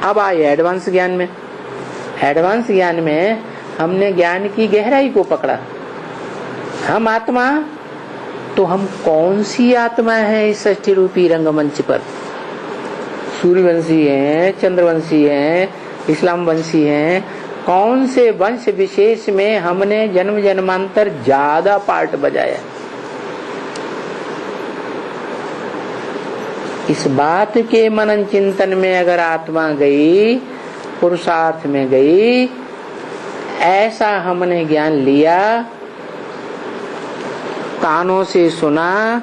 अब आए एडवांस ज्ञान में। एडवांस ज्ञान में हमने ज्ञान की गहराई को पकड़ा। हम आत्मा, तो हम कौन सी आत्मा है इस षष्ठी रूपी रंगमंच पर? सूर्यवंशी हैं, चंद्रवंशी हैं, इस्लाम वंशी हैं, कौन से वंश विशेष में हमने जन्म जन्मांतर ज्यादा पार्ट बजाया? इस बात के मनन चिंतन में अगर आत्मा गई, पुरुषार्थ में गई, ऐसा हमने ज्ञान लिया, कानों से सुना,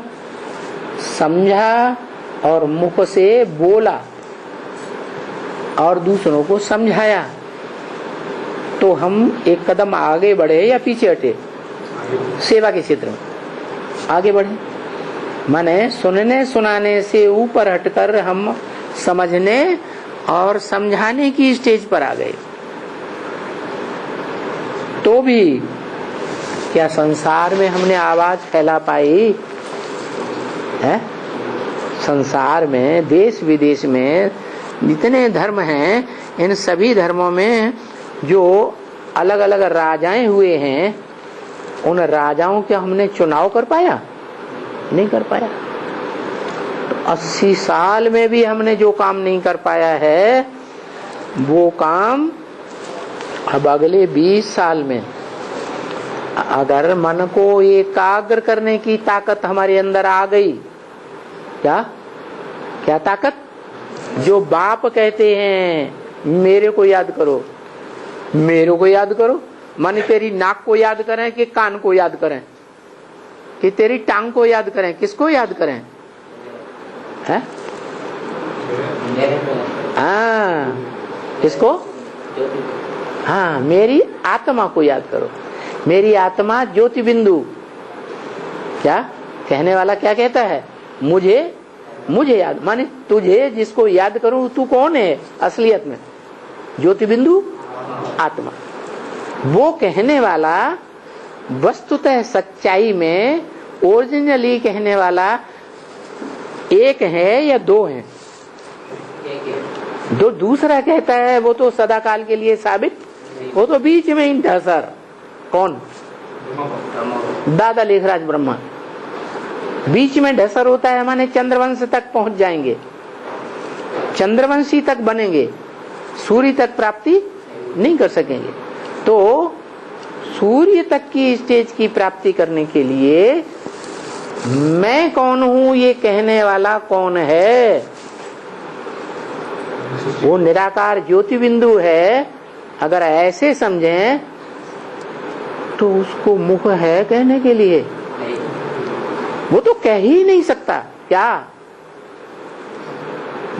समझा और मुख से बोला और दूसरों को समझाया, तो हम एक कदम आगे बढ़े या पीछे हटे? सेवा के क्षेत्र में आगे बढ़े। माने सुनने सुनाने से ऊपर हटकर हम समझने और समझाने की स्टेज पर आ गए। तो भी क्या संसार में हमने आवाज फैला पाई है? संसार में, देश विदेश में जितने धर्म हैं, इन सभी धर्मों में जो अलग अलग राजाएं हुए हैं, उन राजाओं के हमने चुनाव कर पाया? नहीं कर पाया। तो 80 साल में भी हमने जो काम नहीं कर पाया है, वो काम अब अगले 20 साल में, अगर मन को एकाग्र करने की ताकत हमारे अंदर आ गई, क्या ताकत? जो बाप कहते हैं मेरे को याद करो, मेरे को याद करो, माने तेरी नाक को याद करें कि कान को याद करें, कि तेरी टांग को याद करें? किसको याद करें? है? किसको? हाँ, मेरी आत्मा को याद करो। मेरी आत्मा ज्योति बिंदु। क्या कहने वाला क्या कहता है? मुझे याद, माने तुझे जिसको याद करूं, तू कौन है असलियत में? ज्योति बिंदु आत्मा। वो कहने वाला वस्तुतः सच्चाई में ओरिजिनली कहने वाला एक है या दो है? जो दूसरा कहता है वो तो सदाकाल के लिए साबित, वो तो बीच में ही ढसर। कौन? दादा लेखराज ब्रह्मा। बीच में ढसर होता है, माने चंद्रवंश तक पहुंच जाएंगे, चंद्रवंशी तक बनेंगे, सूर्य तक प्राप्ति नहीं कर सकेंगे। तो सूर्य तक की स्टेज की प्राप्ति करने के लिए मैं कौन हूं ये कहने वाला कौन है? वो निराकार ज्योति बिंदु है। अगर ऐसे समझें तो उसको मुख है कहने के लिए? वो तो कह ही नहीं सकता। क्या?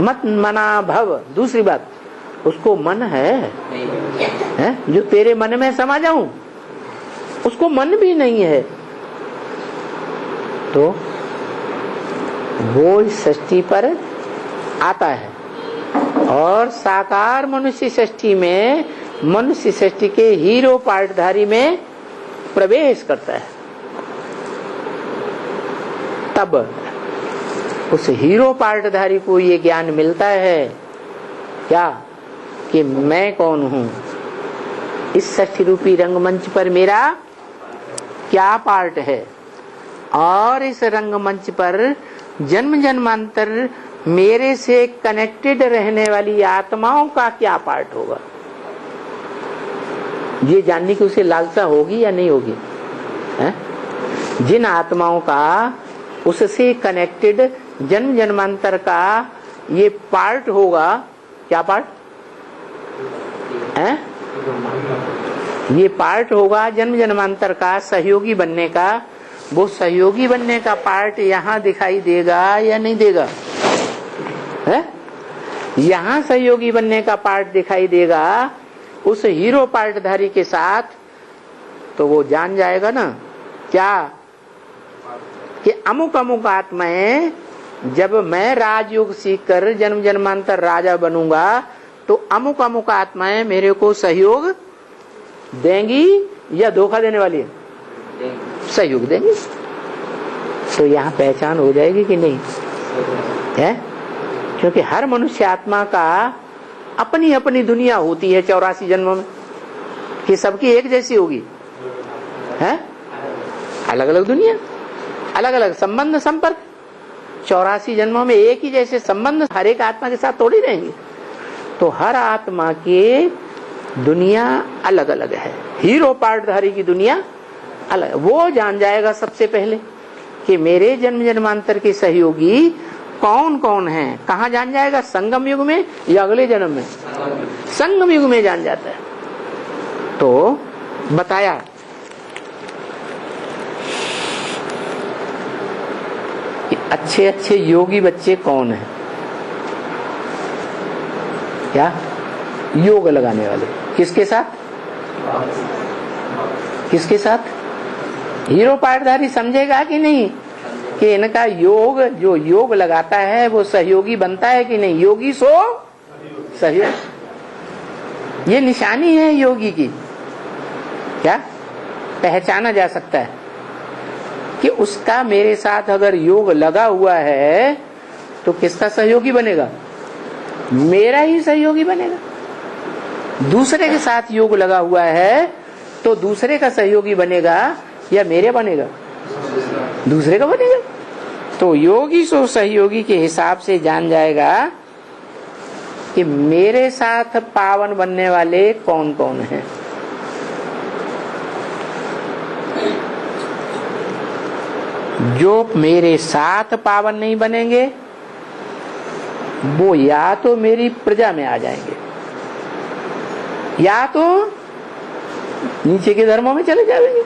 मत मना भव। दूसरी बात, उसको मन है जो तेरे मन में समा जाऊं? उसको मन भी नहीं है। तो वो षष्ठी पर आता है और साकार मनुष्य षष्ठी में, मनुष्य षष्ठी के हीरो पार्टधारी में प्रवेश करता है। तब उस हीरो पार्टधारी को ये ज्ञान मिलता है क्या? कि मैं कौन हूं, इस षष्ठी रूपी रंगमंच पर मेरा क्या पार्ट है, और इस रंगमंच पर जन्म जन्मांतर मेरे से कनेक्टेड रहने वाली आत्माओं का क्या पार्ट होगा। ये जानने की उसे लालसा होगी या नहीं होगी? है? जिन आत्माओं का उससे कनेक्टेड जन्म जन्मांतर का ये पार्ट होगा, क्या पार्ट है? ये पार्ट होगा जन्म जन्मांतर का सहयोगी बनने का। वो सहयोगी बनने का पार्ट यहाँ दिखाई देगा या नहीं देगा? है? यहाँ सहयोगी बनने का पार्ट दिखाई देगा उस हीरो पार्टधारी के साथ, तो वो जान जाएगा ना क्या कि अमुक अमुक आत्माएं, जब मैं राजयोग सीख कर जन्म जन्मांतर राजा बनूंगा तो अमुक अमुक आत्माएं मेरे को सहयोग देंगी या धोखा देने वाली है? सहयोग देंगी। तो यहाँ पहचान हो जाएगी कि नहीं है? क्योंकि हर मनुष्य आत्मा का अपनी अपनी दुनिया होती है 84 जन्मों में, कि सबकी एक जैसी होगी? है अलग अलग दुनिया, अलग अलग संबंध संपर्क। 84 जन्मों में एक ही जैसे संबंध हर एक आत्मा के साथ थोड़ी रहेंगे। तो हर आत्मा की दुनिया अलग अलग है। हीरो पार्टधारी की दुनिया अलग। वो जान जाएगा सबसे पहले कि मेरे जन्म जन्मांतर के सहयोगी कौन कौन हैं। कहाँ जान जाएगा? संगम युग में या अगले जन्म में? संगम युग में जान जाता है। तो बताया कि अच्छे अच्छे योगी बच्चे कौन हैं। क्या? योग लगाने वाले। किसके साथ? किसके साथ? हीरो पार्टधारी समझेगा कि नहीं कि इनका योग, जो योग लगाता है वो सहयोगी बनता है कि नहीं? योगी सो सहयोग। ये निशानी है योगी की। क्या पहचाना जा सकता है कि उसका मेरे साथ अगर योग लगा हुआ है तो किसका सहयोगी बनेगा? मेरा ही सहयोगी बनेगा। दूसरे के साथ योग लगा हुआ है तो दूसरे का सहयोगी बनेगा या मेरे बनेगा? दूसरे का बनेगा। तो योगी सो सहयोगी के हिसाब से जान जाएगा कि मेरे साथ पावन बनने वाले कौन कौन हैं। जो मेरे साथ पावन नहीं बनेंगे वो या तो मेरी प्रजा में आ जाएंगे या तो नीचे के धर्मों में चले जाएंगे।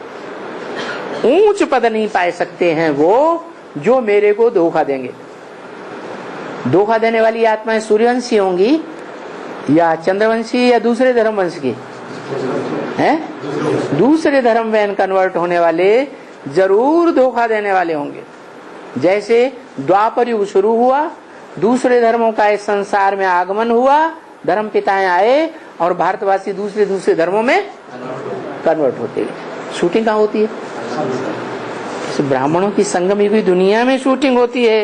ऊंच पद नहीं पा सकते हैं वो जो मेरे को धोखा देंगे। धोखा देने वाली आत्माएं सूर्यवंशी होंगी या चंद्रवंशी या दूसरे धर्म वंश की हैं? दूसरे धर्म में कन्वर्ट होने वाले जरूर धोखा देने वाले होंगे। जैसे द्वापर युग शुरू हुआ, दूसरे धर्मों का इस संसार में आगमन हुआ, धर्म पिताएं आए और भारतवासी दूसरे दूसरे धर्मों में कन्वर्ट होते गए। शूटिंग कहाँ होती है? ब्राह्मणों की संगम युगी दुनिया में शूटिंग होती है।